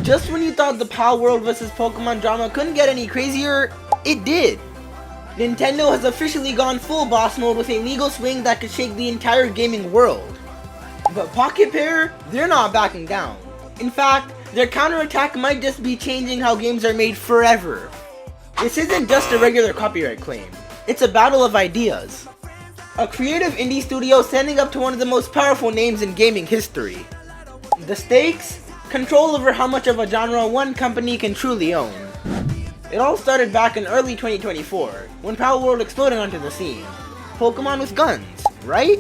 Just when you thought the Palworld vs Pokemon drama couldn't get any crazier, it did. Nintendo has officially gone full boss mode with a legal swing that could shake the entire gaming world. But Pocket Pair, they're not backing down. In fact, their counterattack might just be changing how games are made forever. This isn't just a regular copyright claim, it's a battle of ideas. A creative indie studio standing up to one of the most powerful names in gaming history. The stakes? Control over how much of a genre one company can truly own. It all started back in early 2024, when Palworld exploded onto the scene. Pokemon with guns, right?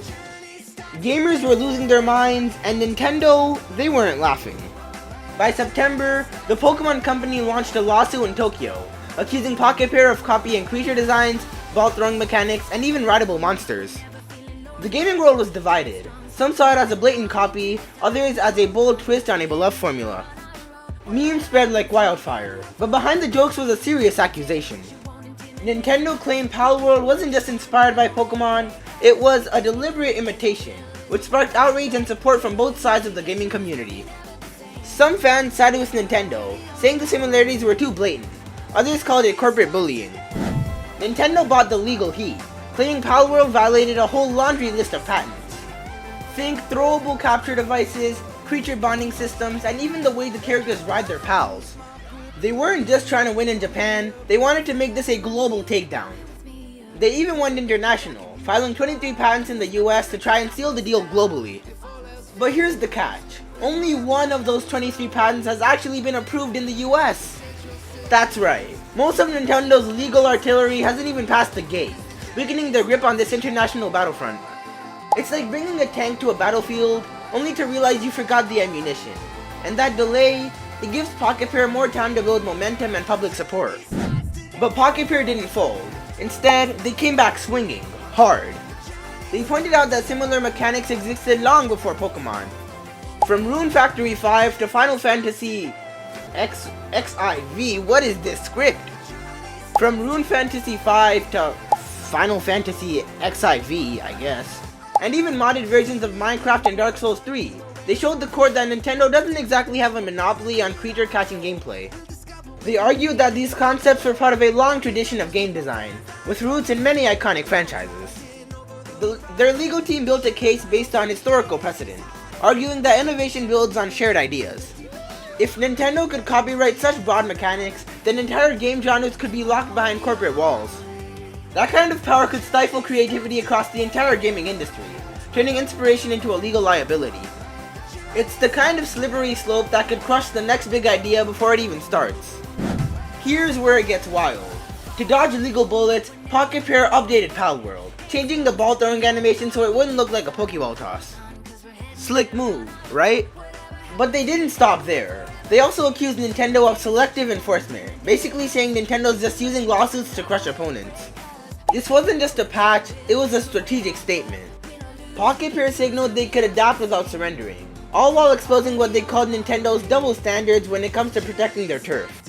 Gamers were losing their minds, and Nintendo, they weren't laughing. By September, the Pokemon company launched a lawsuit in Tokyo, accusing Pocket Pair of copying creature designs, ball throwing mechanics, and even rideable monsters. The gaming world was divided. Some saw it as a blatant copy, others as a bold twist on a beloved formula. Memes spread like wildfire, but behind the jokes was a serious accusation. Nintendo claimed Palworld wasn't just inspired by Pokemon, it was a deliberate imitation, which sparked outrage and support from both sides of the gaming community. Some fans sided with Nintendo, saying the similarities were too blatant. Others called it corporate bullying. Nintendo bought the legal heat, claiming Palworld violated a whole laundry list of patents. Think throwable capture devices, creature bonding systems, and even the way the characters ride their pals. They weren't just trying to win in Japan, they wanted to make this a global takedown. They even went international, filing 23 patents in the US to try and seal the deal globally. But here's the catch, only one of those 23 patents has actually been approved in the US. That's right, most of Nintendo's legal artillery hasn't even passed the gate, weakening their grip on this international battlefront. It's like bringing a tank to a battlefield, only to realize you forgot the ammunition. And that delay, it gives Pocket Pair more time to build momentum and public support. But Pocket Pair didn't fold. Instead, they came back swinging, hard. They pointed out that similar mechanics existed long before Pokemon. From Rune Factory 5 to Final Fantasy XIV, what is this script? From Rune Fantasy 5 to Final Fantasy XIV, I guess. And even modded versions of Minecraft and Dark Souls 3. They showed the court that Nintendo doesn't exactly have a monopoly on creature catching gameplay. They argued that these concepts were part of a long tradition of game design, with roots in many iconic franchises. Their legal team built a case based on historical precedent, arguing that innovation builds on shared ideas. If Nintendo could copyright such broad mechanics, then entire game genres could be locked behind corporate walls. That kind of power could stifle creativity across the entire gaming industry, turning inspiration into a legal liability. It's the kind of slippery slope that could crush the next big idea before it even starts. Here's where it gets wild. To dodge legal bullets, Pocket Pair updated Palworld, changing the ball throwing animation so it wouldn't look like a Pokeball toss. Slick move, right? But they didn't stop there. They also accused Nintendo of selective enforcement, basically saying Nintendo's just using lawsuits to crush opponents. This wasn't just a patch, it was a strategic statement. Pocket Pair signaled they could adapt without surrendering, all while exposing what they called Nintendo's double standards when it comes to protecting their turf.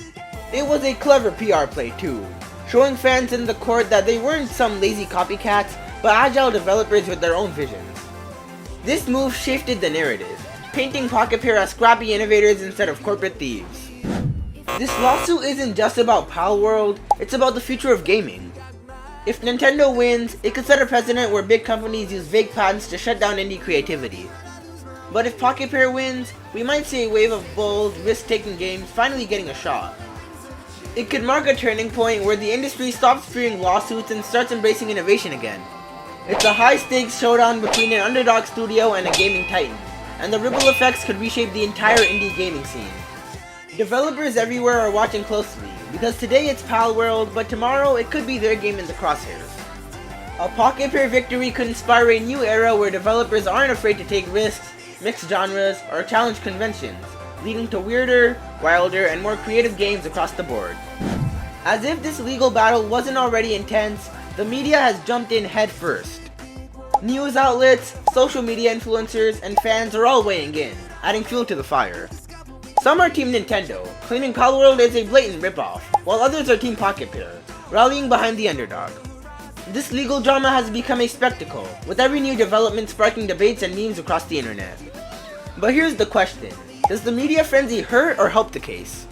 It was a clever PR play too, showing fans in the court that they weren't some lazy copycats, but agile developers with their own visions. This move shifted the narrative, painting Pocket Pair as scrappy innovators instead of corporate thieves. This lawsuit isn't just about Palworld, it's about the future of gaming. If Nintendo wins, it could set a precedent where big companies use vague patents to shut down indie creativity. But if Pocket Pair wins, we might see a wave of bold, risk-taking games finally getting a shot. It could mark a turning point where the industry stops fearing lawsuits and starts embracing innovation again. It's a high-stakes showdown between an underdog studio and a gaming titan, and the ripple effects could reshape the entire indie gaming scene. Developers everywhere are watching closely, because today it's Palworld, but tomorrow it could be their game in the crosshairs. A Pocket Pair victory could inspire a new era where developers aren't afraid to take risks, mix genres, or challenge conventions, leading to weirder, wilder, and more creative games across the board. As if this legal battle wasn't already intense, the media has jumped in head first. News outlets, social media influencers, and fans are all weighing in, adding fuel to the fire. Some are Team Nintendo, claiming Palworld is a blatant ripoff, while others are Team Pocket Pair, rallying behind the underdog. This legal drama has become a spectacle, with every new development sparking debates and memes across the internet. But here's the question, Does the media frenzy hurt or help the case?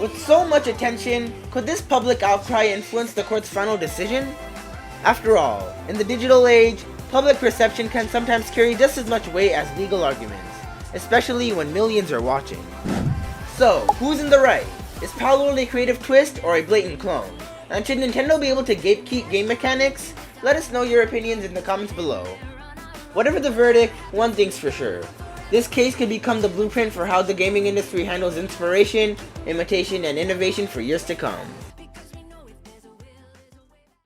With so much attention, could this public outcry influence the court's final decision? After all, in the digital age, public perception can sometimes carry just as much weight as legal arguments, especially when millions are watching. So, who's in the right? Is Palworld a creative twist or a blatant clone? And should Nintendo be able to gatekeep game mechanics? Let us know your opinions in the comments below. Whatever the verdict, one thing's for sure. This case could become the blueprint for how the gaming industry handles inspiration, imitation, and innovation for years to come.